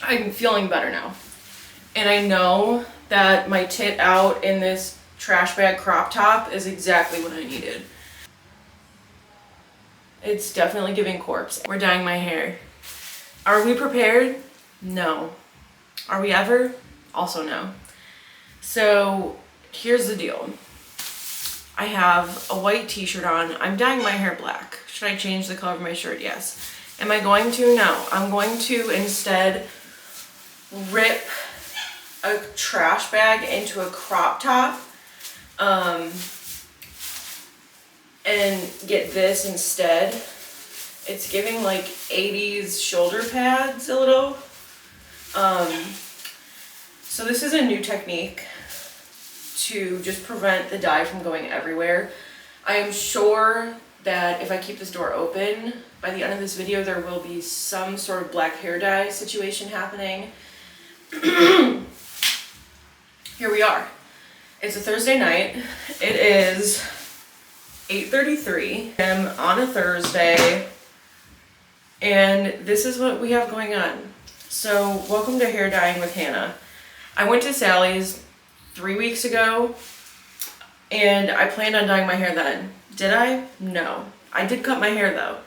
I'm feeling better now. And I know that my tit out in this trash bag crop top is exactly what I needed. It's definitely giving corpse. We're dyeing my hair. Are we prepared? No. Are we ever? Also no. So here's the deal. I have a white t-shirt on. I'm dyeing my hair black. Should I change the color of my shirt? Yes. Am I going to? No. I'm going to instead rip a trash bag into a crop top and get this instead. It's giving like 80s shoulder pads a little. So this is a new technique to just prevent the dye from going everywhere. I am sure that if I keep this door open, by the end of this video there will be some sort of black hair dye situation happening. Here we are. It's a Thursday night. It is 8:33. I'm on a Thursday, and this is what we have going on. So welcome to Hair Dyeing with Hannah. I went to Sally's 3 weeks ago, and I planned on dyeing my hair then. Did I? No. I did cut my hair though.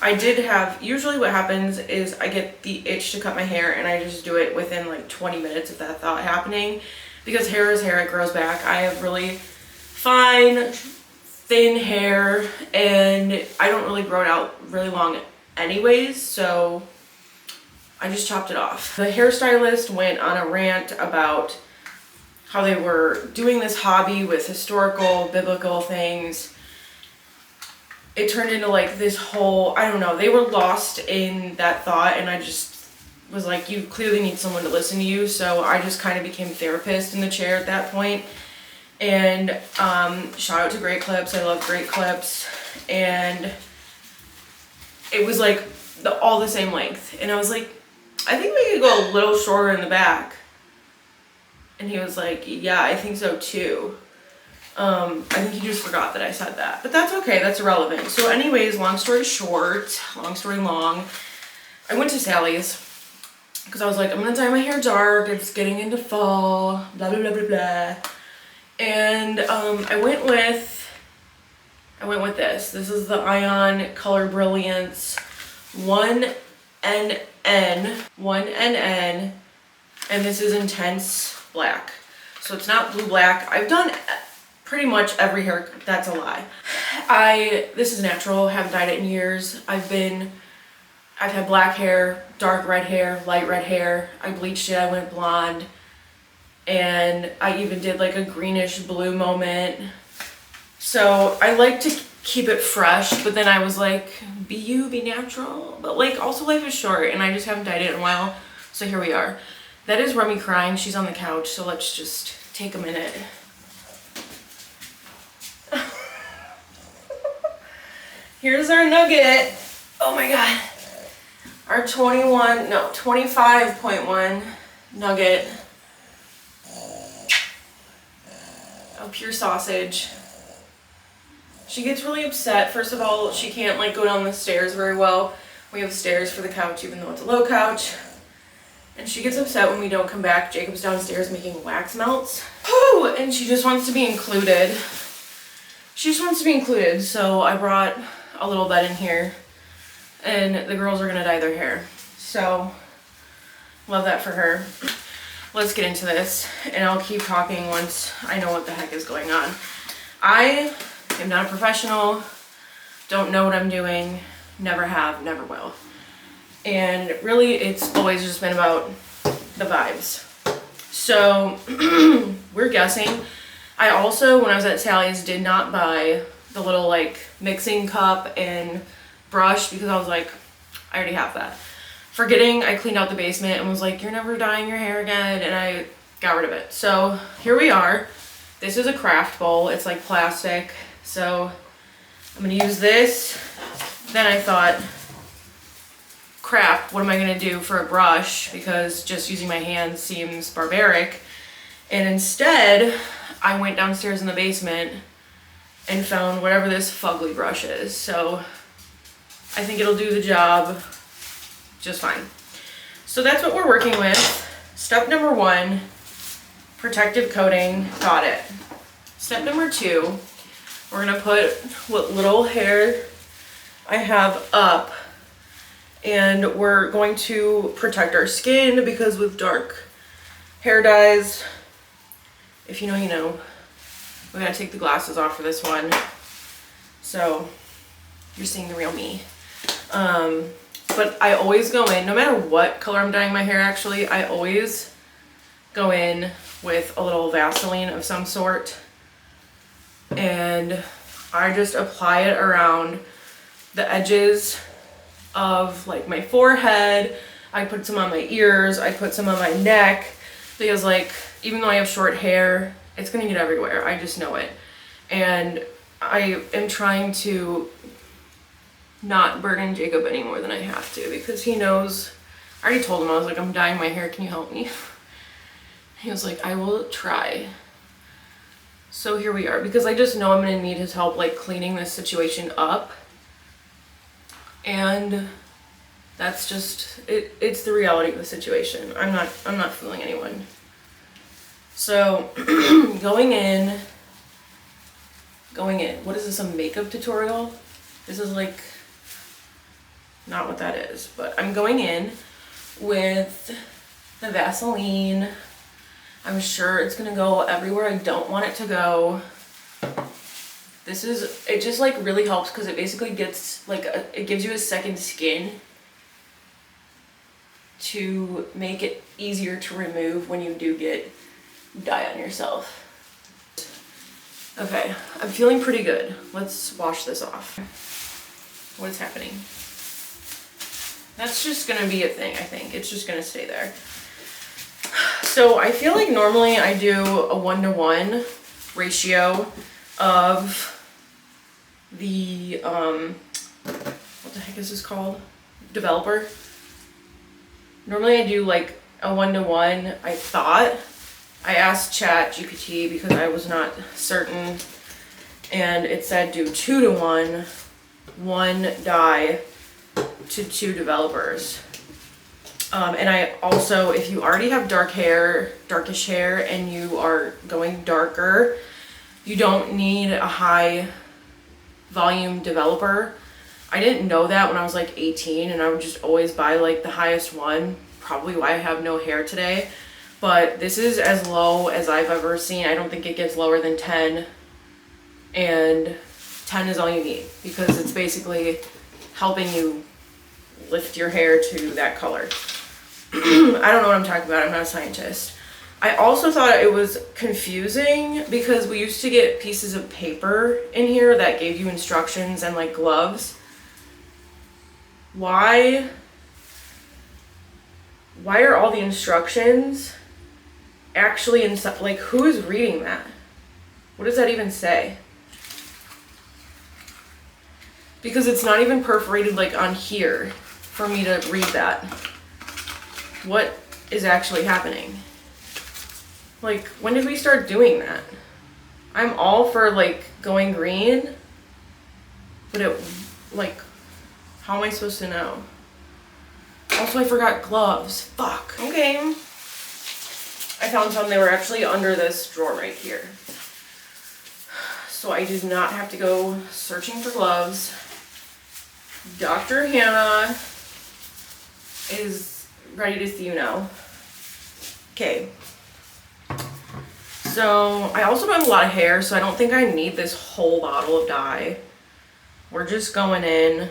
I did have, usually what happens is I get the itch to cut my hair and I just do it within like 20 minutes of that thought happening. Because hair is hair, it grows back. I have really fine, thin hair and I don't really grow it out really long anyways, so I just chopped it off. The hairstylist went on a rant about how they were doing this hobby with historical, biblical things. It turned into like this whole, I don't know, they were lost in that thought and I just was like, you clearly need someone to listen to you. So I just kind of became therapist in the chair at that point. And shout out to Great Clips. I love Great Clips. And it was like all the same length. And I was like, I think we could go a little shorter in the back. And he was like, yeah, I think so too. I think he just forgot that I said that, but that's okay. That's irrelevant. So anyways, long story short, long story long, I went to Sally's because I was like, I'm gonna dye my hair dark. It's getting into fall, blah, blah, blah, blah, blah. And, I went with this. This is the Ion Color Brilliance 1NN, and this is intense black. So it's not blue black. I've done pretty much every hair. That's a lie. This is natural. Haven't dyed it in years. I've had black hair, dark red hair, light red hair. I bleached it. I went blonde, and I even did like a greenish blue moment. So I like to keep it fresh, but then I was like, be you, be natural. But like also life is short, and I just haven't dyed it in a while. So here we are. That is Remy crying. She's on the couch. So let's just take a minute. Here's our nugget. Oh my god. Our 25.1 nugget of pure sausage. She gets really upset. First of all, she can't like go down the stairs very well. We have stairs for the couch even though it's a low couch. And she gets upset when we don't come back. Jacob's downstairs making wax melts. Whew! And she just wants to be included. She just wants to be included, so I brought a little bed in here and the girls are gonna dye their hair. So, love that for her. Let's get into this and I'll keep talking once I know what the heck is going on. I am not a professional, don't know what I'm doing, never have, never will. And really it's always just been about the vibes. So, we're guessing. I also, when I was at Sally's, did not buy the little like mixing cup and brush because I was like, I already have that. Forgetting, I cleaned out the basement and was like, you're never dyeing your hair again, and I got rid of it. So here we are. This is a craft bowl. It's like plastic. So I'm gonna use this. Then I thought, crap, what am I gonna do for a brush? Because just using my hands seems barbaric. And instead, I went downstairs in the basement and found whatever this fugly brush is. So I think it'll do the job just fine. So that's what we're working with. Step number 1, protective coating, got it. Step number 2, we're gonna put what little hair I have up, and we're going to protect our skin because with dark hair dyes, if you know, you know. We gotta take the glasses off for this one. So you're seeing the real me. But I always go in, no matter what color I'm dyeing my hair actually, I always go in with a little Vaseline of some sort. And I just apply it around the edges of like my forehead. I put some on my ears, I put some on my neck, because like, even though I have short hair, it's gonna get everywhere. I just know it. And I am trying to not burden Jacob any more than I have to, because he knows, I already told him, I was like, I'm dyeing my hair, can you help me? He was like, I will try. So here we are, because I just know I'm gonna need his help like cleaning this situation up. And that's just, it's the reality of the situation. I'm not fooling anyone. So going in, what is this, a makeup tutorial? This is like, not what that is, but I'm going in with the Vaseline. I'm sure it's gonna go everywhere I don't want it to go. It just like really helps because it basically gets like, it gives you a second skin to make it easier to remove when you do get dye on yourself. Okay, I'm feeling pretty good. Let's wash this off. What is happening? That's just gonna be a thing, I think. It's just gonna stay there. So I feel like normally I do a 1-to-1 ratio of the, what the heck is this called? Developer. Normally I do like a 1-to-1, I thought. I asked ChatGPT because I was not certain, and it said do 2-to-1, 1 dye to 2 developers. And I also, if you already have darkish hair, and you are going darker, you don't need a high volume developer. I didn't know that when I was like 18, and I would just always buy like the highest one, probably why I have no hair today. But this is as low as I've ever seen. I don't think it gets lower than 10, and 10 is all you need because it's basically helping you lift your hair to that color. I don't know what I'm talking about. I'm not a scientist. I also thought it was confusing because we used to get pieces of paper in here that gave you instructions and like gloves. Why are all the instructions actually in stuff? Like, who is reading that? What does that even say? Because it's not even perforated like on here for me to read that. What is actually happening? Like, when did we start doing that? I'm all for like going green, but it, like, how am I supposed to know? Also, I forgot gloves. Fuck. Okay. I found some. They were actually under this drawer right here. So I did not have to go searching for gloves. Dr. Hannah is ready to see you now. Okay. So I also don't have a lot of hair, so I don't think I need this whole bottle of dye. We're just going in.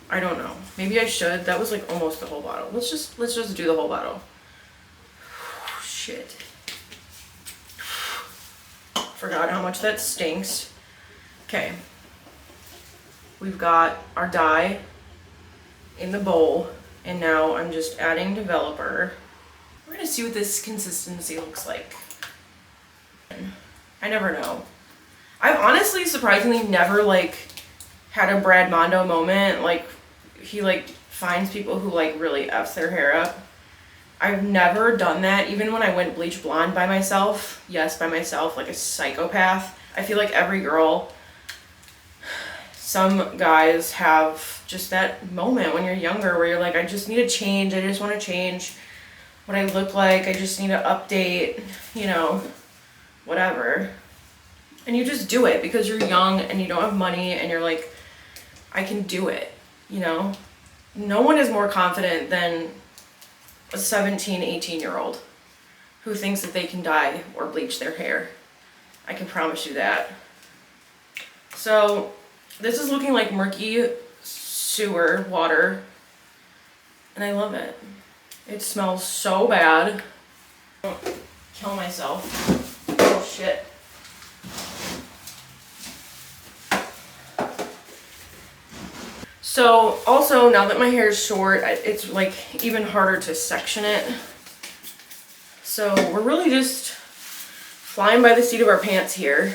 I don't know. Maybe I should. That was like almost the whole bottle. Let's just do the whole bottle. Shit. Forgot how much that stinks. Okay. We've got our dye in the bowl, and now I'm just adding developer. We're gonna see what this consistency looks like. I never know. I've honestly surprisingly never like had a Brad Mondo moment, like he like finds people who like really F's their hair up. I've never done that, even when I went bleach blonde by myself. Yes, by myself, like a psychopath. I feel like every girl some guys have just that moment when you're younger where you're like, I just need to change. I just want to change what I look like. I just need to update, you know, whatever. And you just do it because you're young and you don't have money and you're like, I can do it, you know? No one is more confident than a 17, 18-year-old who thinks that they can dye or bleach their hair. I can promise you that. So this is looking like murky sewer water, and I love it. It smells so bad. Don't kill myself. Oh shit. So also, now that my hair is short, it's like even harder to section it. So we're really just flying by the seat of our pants here.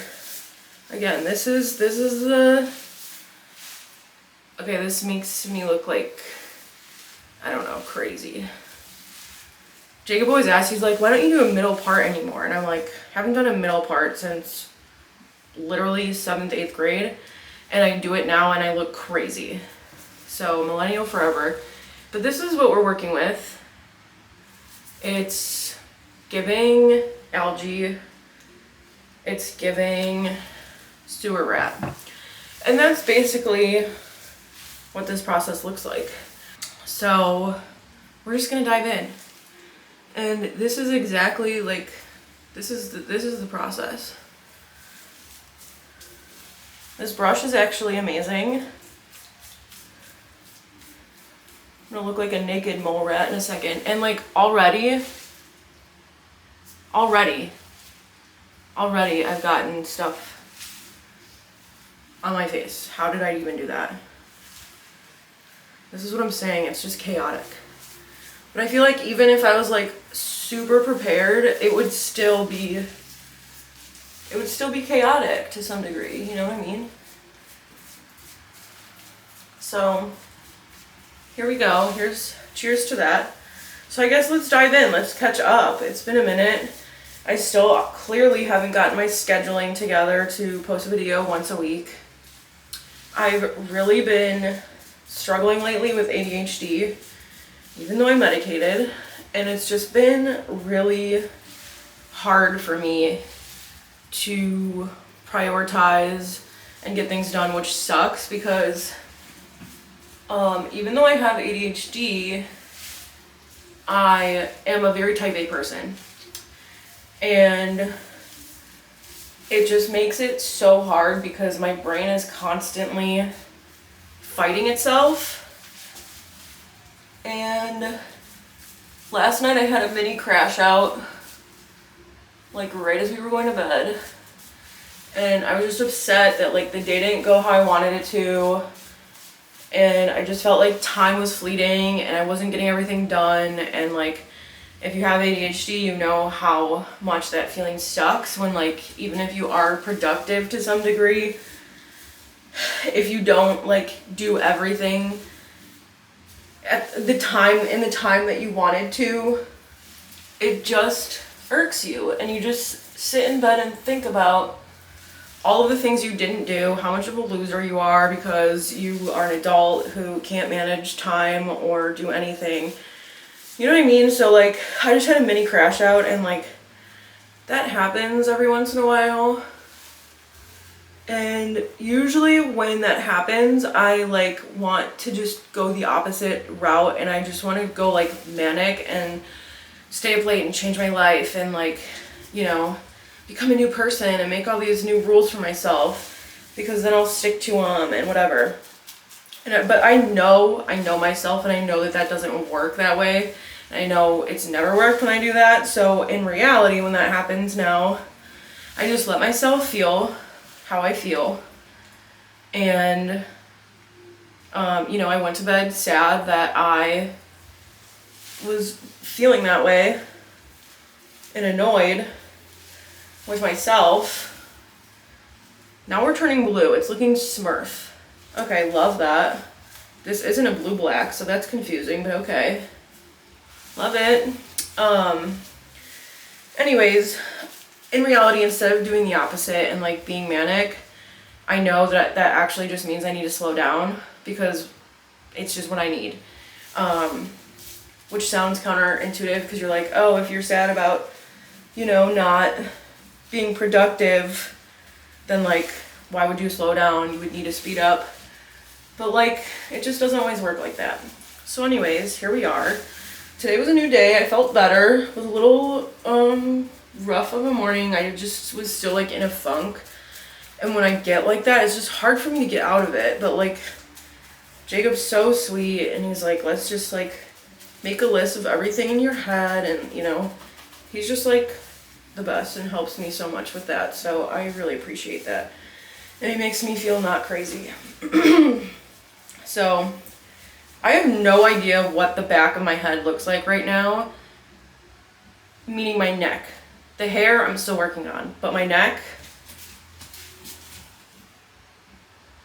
Again, this is the, okay, this makes me look like, I don't know, crazy. Jacob always asks, he's like, why don't you do a middle part anymore? And I'm like, haven't done a middle part since literally 7th, 8th grade. And I do it now and I look crazy. So millennial forever. But this is what we're working with. It's giving algae. It's giving sewer rat. And that's basically what this process looks like. So we're just gonna dive in. And this is exactly like, this is the process. This brush is actually amazing. I'm gonna look like a naked mole rat in a second. And like already I've gotten stuff on my face. How did I even do that? This is what I'm saying, it's just chaotic. But I feel like even if I was like super prepared, it would still be chaotic to some degree, you know what I mean? So here we go. Here's cheers to that. So I guess let's dive in. Let's catch up. It's been a minute. I still clearly haven't gotten my scheduling together to post a video once a week. I've really been struggling lately with ADHD, even though I'm medicated, and it's just been really hard for me to prioritize and get things done, which sucks because even though I have ADHD, I am a very type A person. And it just makes it so hard because my brain is constantly fighting itself. And last night I had a mini crash out, like right as we were going to bed. And I was just upset that like the day didn't go how I wanted it to. And I just felt like time was fleeting and I wasn't getting everything done. And like, if you have ADHD, you know how much that feeling sucks when like, even if you are productive to some degree, if you don't like do everything at the time, in the time that you wanted to, it just irks you. And you just sit in bed and think about all of the things you didn't do, how much of a loser you are because you are an adult who can't manage time or do anything. You know what I mean? So like, I just had a mini crash out and like, that happens every once in a while. And usually when that happens, I like want to just go the opposite route and I just want to go like manic and stay up late and change my life and like, you know, become a new person and make all these new rules for myself because then I'll stick to them and whatever. But I know myself and I know that doesn't work that way. I know it's never worked when I do that. So in reality, when that happens now, I just let myself feel how I feel. And, you know, I went to bed sad that I was feeling that way and annoyed with myself. Now we're turning blue. It's looking Smurf. Okay, love that. This isn't a blue black, so that's confusing, but okay. Love it. Anyways, in reality, instead of doing the opposite and like being manic, I know that that actually just means I need to slow down because it's just what I need. Which sounds counterintuitive because you're like, oh, if you're sad about, you know, not being productive, then like, why would you slow down? You would need to speed up. But like, it just doesn't always work like that. So anyways, here we are. Today was a new day. I felt better. It was a little rough of a morning. I just was still like in a funk. And when I get like that, it's just hard for me to get out of it. But like, Jacob's so sweet, and he's like, let's just like make a list of everything in your head, and you know, he's just like the best and helps me so much with that. So I really appreciate that. And he makes me feel not crazy. So I have no idea what the back of my head looks like right now, meaning my neck. The hair I'm still working on, but my neck,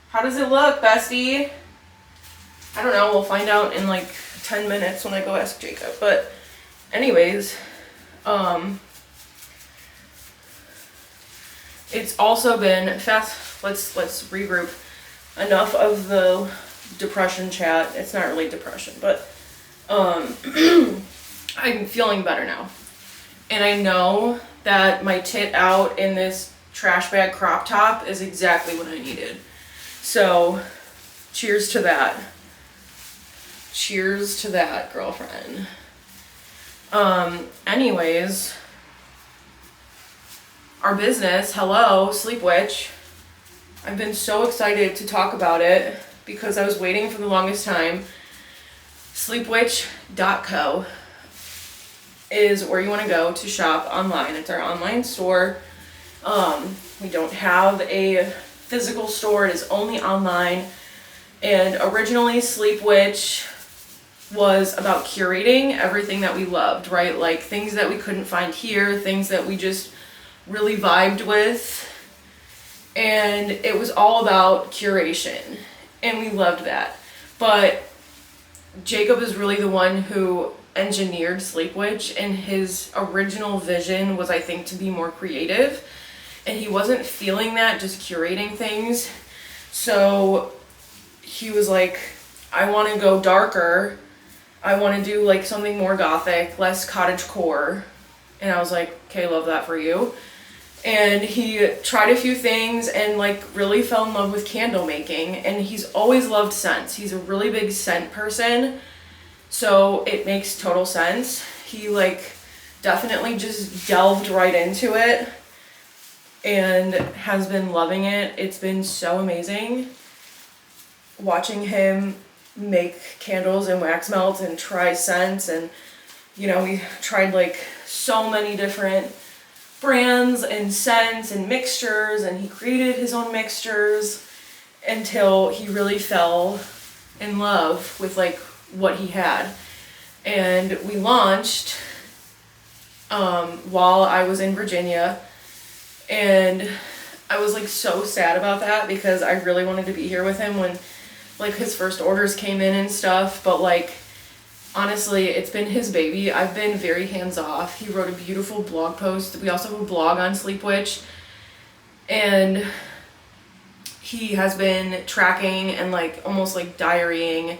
how does it look, bestie? I don't know, we'll find out in like 10 minutes when I go ask Jacob. But anyways, it's also been fast. Let's regroup. Enough of the depression chat. It's not really depression, but I'm feeling better now. And I know that my tit out in this trash bag crop top is exactly what I needed. So cheers to that. Cheers to that, girlfriend. Anyways, our business, hello, Sleep Witch. I've been so excited to talk about it because I was waiting for the longest time. Sleepwitch.co is where you want to go to shop online. It's our online store. We don't have a physical store. It is only online. And originally, Sleep Witch was about curating everything that we loved, right? Like things that we couldn't find here, things that we just really vibed with. And it was all about curation. And we loved that. But Jacob is really the one who engineered Sleep Witch, and his original vision was, I think, to be more creative. And he wasn't feeling that, just curating things. So he was like, I want to go darker. I want to do like something more gothic, less cottagecore. And I was like, okay, love that for you. And he tried a few things and like really fell in love with candle making. And he's always loved scents. He's a really big scent person. So it makes total sense. He like definitely just delved right into it and has been loving it. It's been so amazing watching him make candles and wax melts and try scents. And you know, we tried like so many different brands and scents and mixtures, and he created his own mixtures until he really fell in love with like what he had. And we launched while I was in Virginia, and I was like so sad about that because I really wanted to be here with him when like his first orders came in and stuff. But like honestly, it's been his baby. I've been very hands off. He wrote a beautiful blog post. We also have a blog on Sleep Witch, and he has been tracking and like almost like diarying,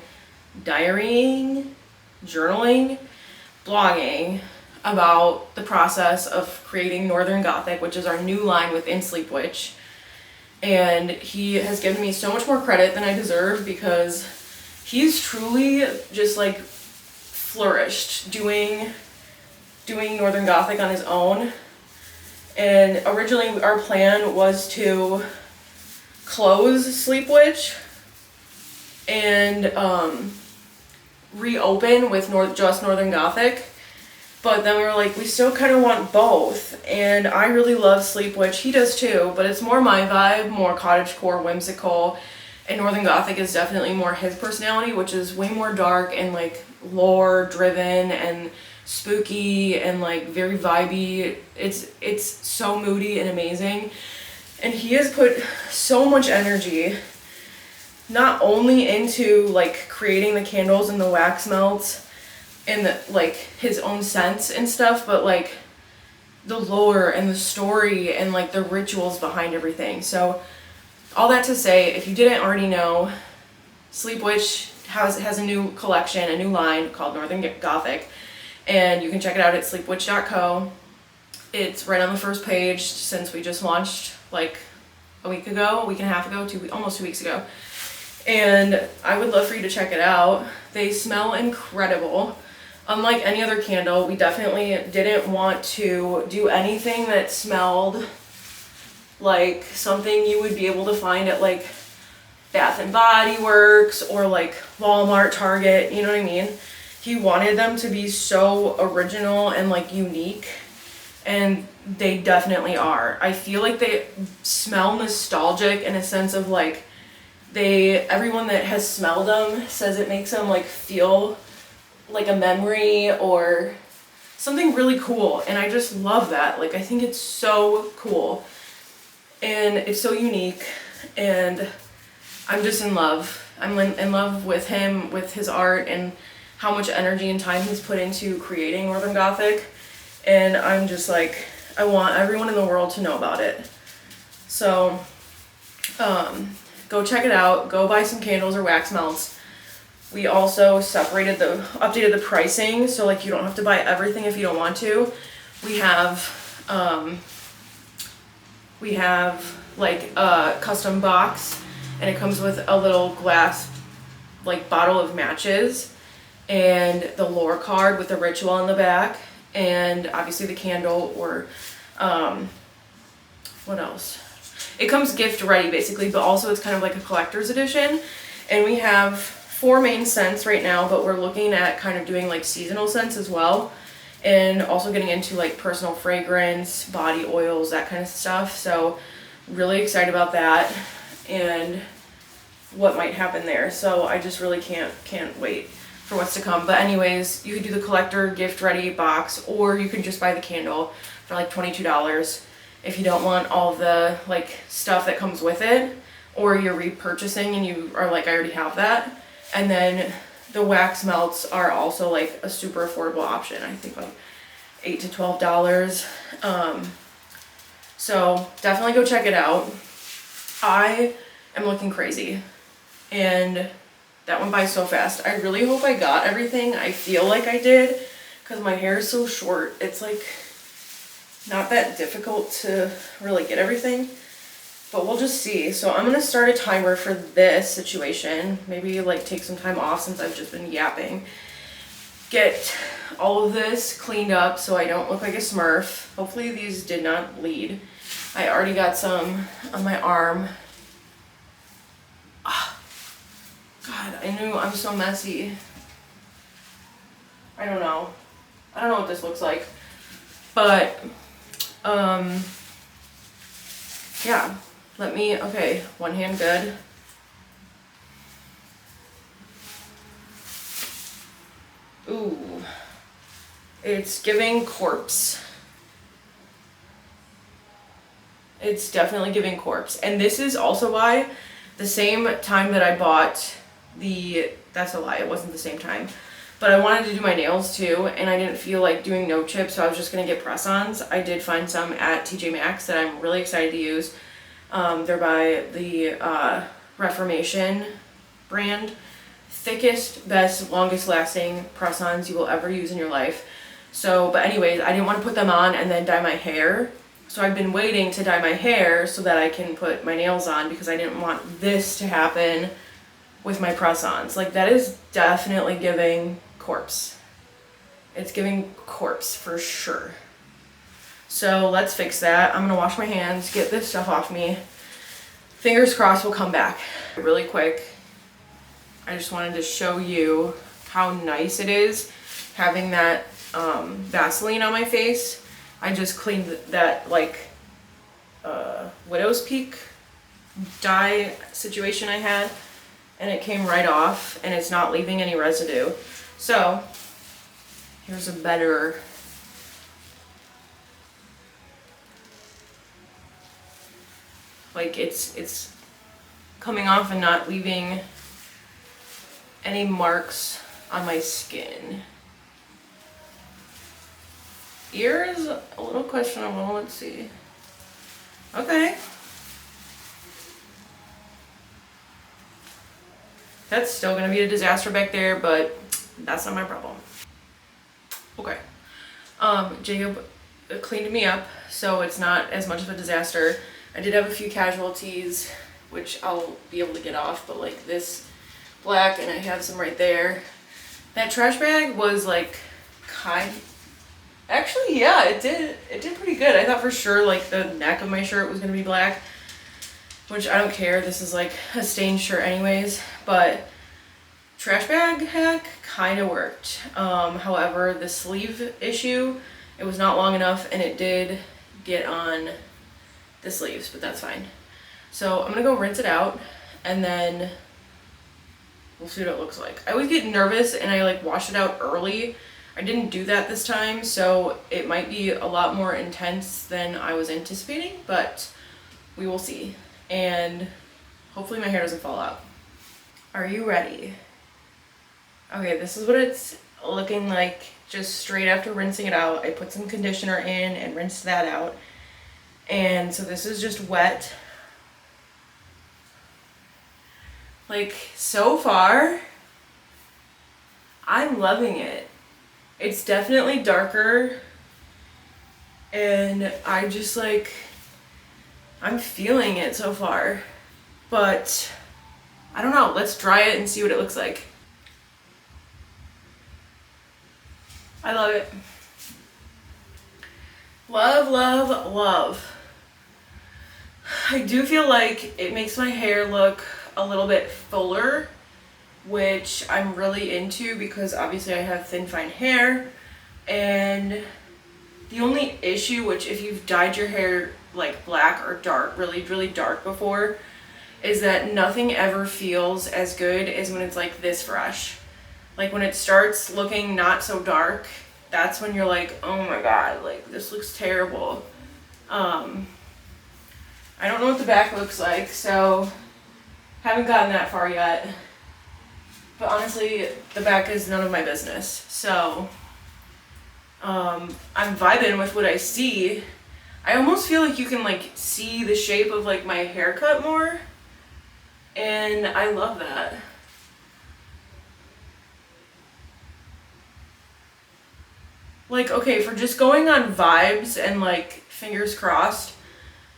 journaling, blogging about the process of creating Northern Gothic, which is our new line within Sleep Witch. And he has given me so much more credit than I deserve because he's truly just like flourished doing Northern Gothic on his own. And originally our plan was to close Sleep Witch and reopen with just Northern Gothic. But then we were like, we still kind of want both. And I really love Sleep Witch. He does too, but it's more my vibe, more cottagecore, whimsical. And Northern Gothic is definitely more his personality, which is way more dark and like lore driven and spooky and like very vibey. It's so moody and amazing. And he has put so much energy not only into like creating the candles and the wax melts and the, like his own scents and stuff, but like the lore and the story and like the rituals behind everything. So all that to say, if you didn't already know, Sleep Witch has a new collection, a new line called Northern Gothic, and you can check it out at sleepwitch.co. It's right on the first page since we just launched like a week and a half ago, almost 2 weeks ago. And I would love for you to check it out. They smell incredible. Unlike any other candle, we definitely didn't want to do anything that smelled like something you would be able to find at like Bath and Body Works or like Walmart, Target, you know what I mean? He wanted them to be so original and like unique, and they definitely are. I feel like they smell nostalgic in a sense of like everyone that has smelled them says it makes them like feel like a memory or something really cool, and I just love that. Like I think it's so cool and it's so unique, and I'm just in love. I'm in love with him, with his art, and how much energy and time he's put into creating Northern Gothic, and I'm just like, I want everyone in the world to know about it. So go check it out. Go buy some candles or wax melts. We also updated the pricing, so like you don't have to buy everything if you don't want to. We have like a custom box, and it comes with a little glass like bottle of matches and the lore card with the ritual on the back, and obviously the candle, or what else? It comes gift ready basically, but also it's kind of like a collector's edition. And we have 4 main scents right now, but we're looking at kind of doing like seasonal scents as well, and also getting into like personal fragrance, body oils, that kind of stuff. So really excited about that and what might happen there. So I just really can't wait for what's to come. But anyways, you could do the collector gift ready box, or you can just buy the candle for like $22 if you don't want all the like stuff that comes with it, or you're repurchasing and you are like, I already have that. And then the wax melts are also like a super affordable option. I think like $8 to $12. So definitely go check it out. I am looking crazy, and that went by so fast. I really hope I got everything. I feel like I did, because my hair is so short. It's like not that difficult to really get everything, but we'll just see. So I'm gonna start a timer for this situation. Maybe like take some time off since I've just been yapping. Get all of this cleaned up so I don't look like a Smurf. Hopefully these did not bleed. I already got some on my arm. Oh, God, I knew I'm so messy. I don't know what this looks like, but yeah, okay, one hand good. Ooh, it's giving corpse. It's definitely giving corpse. And this is also why the same time that I bought that's a lie, it wasn't the same time, but I wanted to do my nails too, and I didn't feel like doing no chips, so I was just gonna get press-ons. I did find some at TJ Maxx that I'm really excited to use. They're by the Reformation brand. Thickest, best, longest lasting press-ons you will ever use in your life. So, but anyways, I didn't want to put them on and then dye my hair. So I've been waiting to dye my hair so that I can put my nails on, because I didn't want this to happen with my press-ons. Like, that is definitely giving corpse. It's giving corpse for sure. So let's fix that. I'm gonna wash my hands, get this stuff off me. Fingers crossed we'll come back. Really quick, I just wanted to show you how nice it is having that Vaseline on my face. I just cleaned that like Widow's Peak dye situation I had, and it came right off, and it's not leaving any residue. So here's a better like it's coming off and not leaving any marks on my skin. Ears, a little questionable. Let's see. Okay. That's still gonna be a disaster back there, but that's not my problem. Okay. Jacob cleaned me up, so it's not as much of a disaster. I did have a few casualties, which I'll be able to get off, but like this black, and I have some right there. That trash bag was like actually, yeah, it did pretty good. I thought for sure like the neck of my shirt was gonna be black, which I don't care. This is like a stained shirt anyways, but trash bag hack kind of worked. However, the sleeve issue, it was not long enough and it did get on the sleeves, but that's fine. So I'm gonna go rinse it out and then we'll see what it looks like. I always get nervous and I like wash it out early. I didn't do that this time, so it might be a lot more intense than I was anticipating, but we will see. And hopefully my hair doesn't fall out. Are you ready? Okay, this is what it's looking like just straight after rinsing it out. I put some conditioner in and rinsed that out. And so this is just wet. Like, so far, I'm loving it. It's definitely darker. And I just like, I'm feeling it so far. But, I don't know. Let's dry it and see what it looks like. I love it. Love, love, love. I do feel like it makes my hair look a little bit fuller, which I'm really into because obviously I have thin, fine hair. And the only issue, which if you've dyed your hair like black or dark, really, really dark before, is that nothing ever feels as good as when it's like this fresh. Like when it starts looking not so dark, that's when you're like, oh my god, like this looks terrible. I don't know what the back looks like, so haven't gotten that far yet. But honestly, the back is none of my business. So I'm vibing with what I see. I almost feel like you can like see the shape of like my haircut more. And I love that. Like, okay, for just going on vibes and like fingers crossed,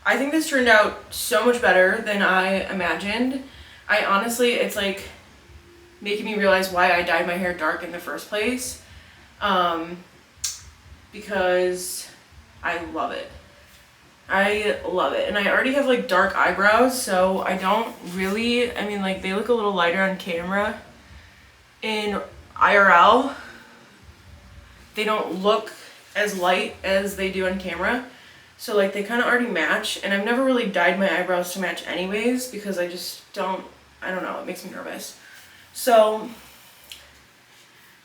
I think this turned out so much better than I imagined. I honestly, it's like making me realize why I dyed my hair dark in the first place. Because I love it. I love it. And I already have like dark eyebrows, so I don't really, I mean like they look a little lighter on camera. In IRL, they don't look as light as they do on camera. So like they kind of already match, and I've never really dyed my eyebrows to match anyways because I just don't, I don't know, it makes me nervous. So,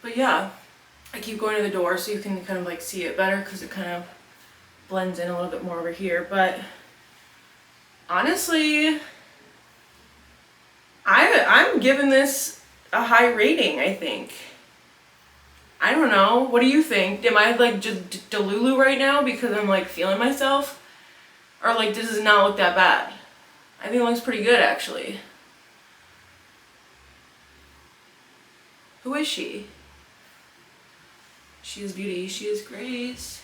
but yeah, I keep going to the door so you can kind of like see it better because it kind of blends in a little bit more over here. But honestly, I'm giving this a high rating, I think. I don't know. What do you think? Am I like just delulu right now because I'm like feeling myself? Or like does it not look that bad? I think it looks pretty good actually. Who is she? She is beauty. She is grace.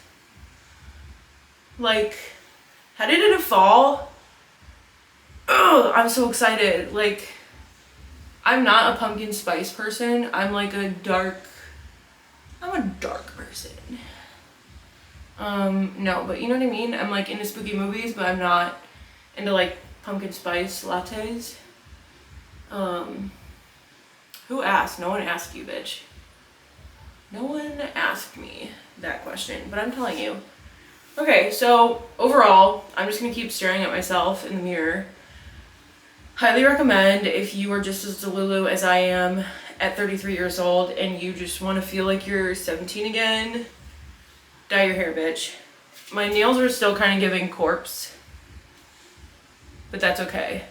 Like, headed in a fall. Oh, I'm so excited. Like, I'm not a pumpkin spice person. I'm like a dark person. No, but you know what I mean? I'm like into spooky movies, but I'm not into like pumpkin spice lattes. Who asked? No one asked you, bitch. No one asked me that question, but I'm telling you. Okay, so overall, I'm just gonna keep staring at myself in the mirror. Highly recommend if you are just as delulu as I am at 33 years old and you just want to feel like you're 17 again, dye your hair, bitch. My nails are still kind of giving corpse, but that's okay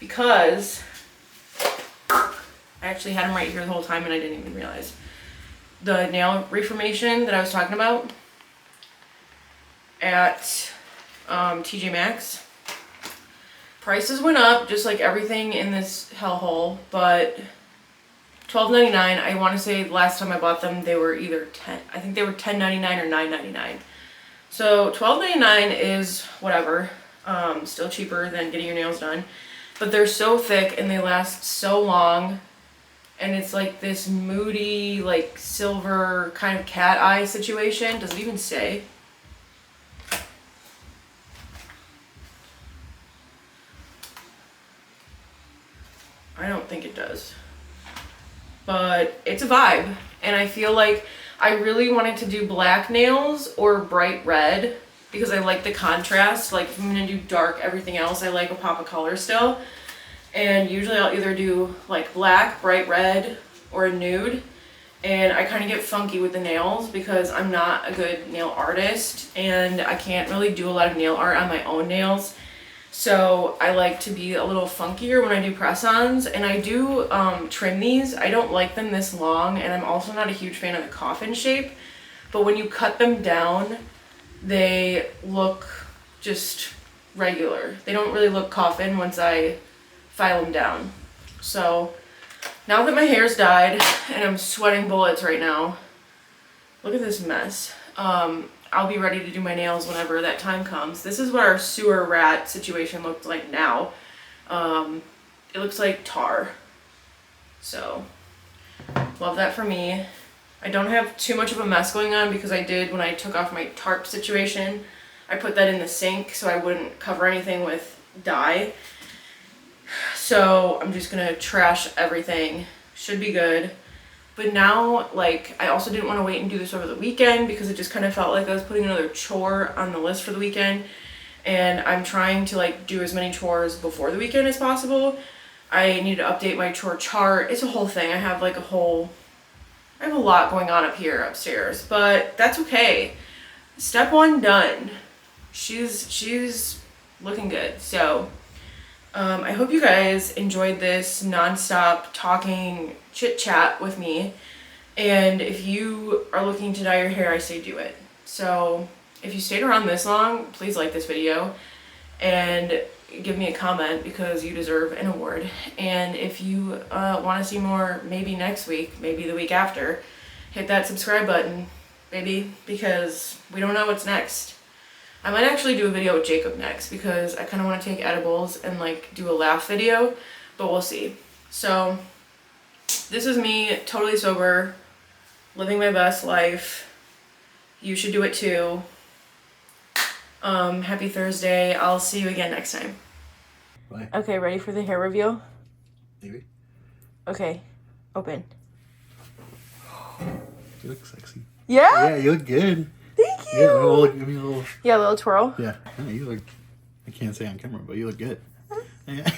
because I actually had them right here the whole time and I didn't even realize. The nail reformation that I was talking about at TJ Maxx, prices went up just like everything in this hellhole, but $12.99. I want to say the last time I bought them, they were either I think they were $10.99 or $9.99. So $12.99 is whatever, still cheaper than getting your nails done. But they're so thick and they last so long. And it's like this moody, like silver kind of cat eye situation. Does it even say? I don't think it does. But it's a vibe. And I feel like I really wanted to do black nails or bright red because I like the contrast. Like if I'm gonna do dark everything else, I like a pop of color still. And usually I'll either do like black, bright red, or a nude. And I kind of get funky with the nails because I'm not a good nail artist and I can't really do a lot of nail art on my own nails. So I like to be a little funkier when I do press-ons, and I do trim these. I don't like them this long, and I'm also not a huge fan of the coffin shape, but when you cut them down, they look just regular. They don't really look coffin once I file them down. So now that my hair's dyed and I'm sweating bullets right now, look at this mess. I'll be ready to do my nails whenever that time comes. This is what our sewer rat situation looked like now. It looks like tar. So, love that for me. I don't have too much of a mess going on because I did, when I took off my tarp situation, I put that in the sink so I wouldn't cover anything with dye. So, I'm just gonna trash everything. Should be good. But now, like, I also didn't want to wait and do this over the weekend because it just kind of felt like I was putting another chore on the list for the weekend. And I'm trying to, like, do as many chores before the weekend as possible. I need to update my chore chart. It's a whole thing. I have, like, I have a lot going on up here upstairs. But that's okay. Step one done. She's looking good. So, I hope you guys enjoyed this nonstop talking chit chat with me. And if you are looking to dye your hair, I say do it. So if you stayed around this long, please like this video and give me a comment because you deserve an award. And if you want to see more, maybe next week, maybe the week after, hit that subscribe button, baby, because we don't know what's next. I might actually do a video with Jacob next because I kind of want to take edibles and like do a laugh video, but we'll see. So this is me totally sober, living my best life. You should do it too. Happy Thursday. I'll see you again next time. Bye. Okay, ready for the hair reveal? Maybe. Okay, open. You look sexy. Yeah? Yeah, you look good. Thank you. Yeah, give me a little. Yeah, a little twirl. Yeah, you look. I can't say on camera, but you look good. Yeah.